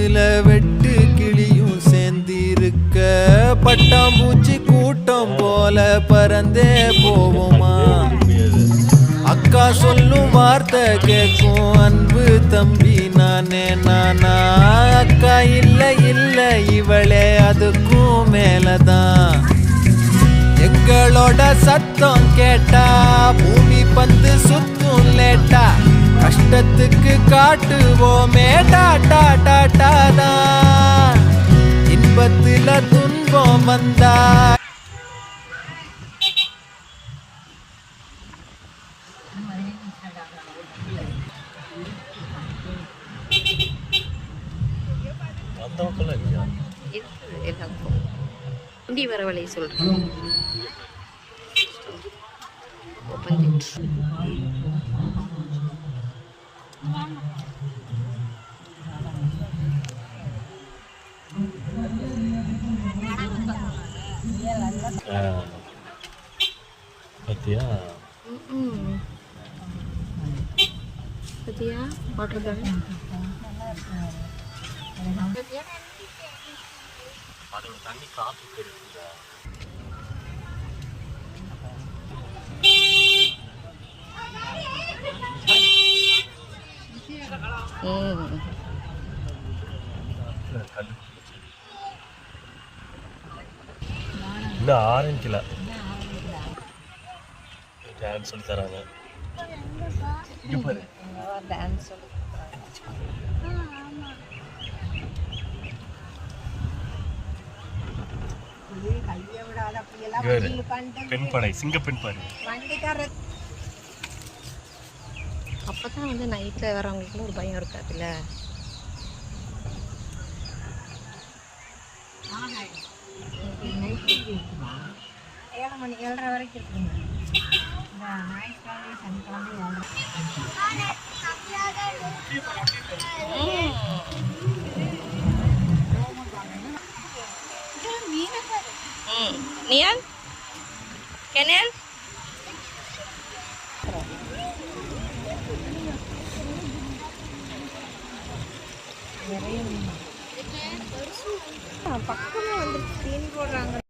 காத்துல வெட்டு கிளியும் சேர்ந்திருக்க பட்டாம்பூச்சி கூட்டம் போல பறந்தே போவோமா அக்கா சொல்லும் வார்த்தை கேட்கும் அன்பு தம்பி நானே நானா அக்கா இல்ல இல்ல இவளே அதுக்கும் மேலதான் எங்களோட சத்தம் கேட்டா பூமி பந்து சுத்தும் லேட்டா கஷ்டத்துக்கு காட்டுவோமே டாட்டா டாட்டா தான் இன்பத்துல துன்பம் வந்தா வண்டி வர வழியை சொல்றேன் பத்தியா பத்தியா வாட்டர் கேன் அதோட தண்ணி காத்து இருக்குதா இந்த ஆரஞ்சில் டான்ஸ் சொல்லி தராங்க டான்ஸ் சொல்லி பெண்படை சிங்க பெண்படை அப்பதான் வந்து நைட்ல வரவங்களுக்கு ஒரு பயம் இருக்காதுல்ல. மணி 7:30 வரைக்கும் இருக்குங்க. இந்த ஞாயிற்றுக்கிழமை சனிக்கிழமை 7:30. Nian? Kenen? பக்கமே வந்து தீனி போடுறாங்க.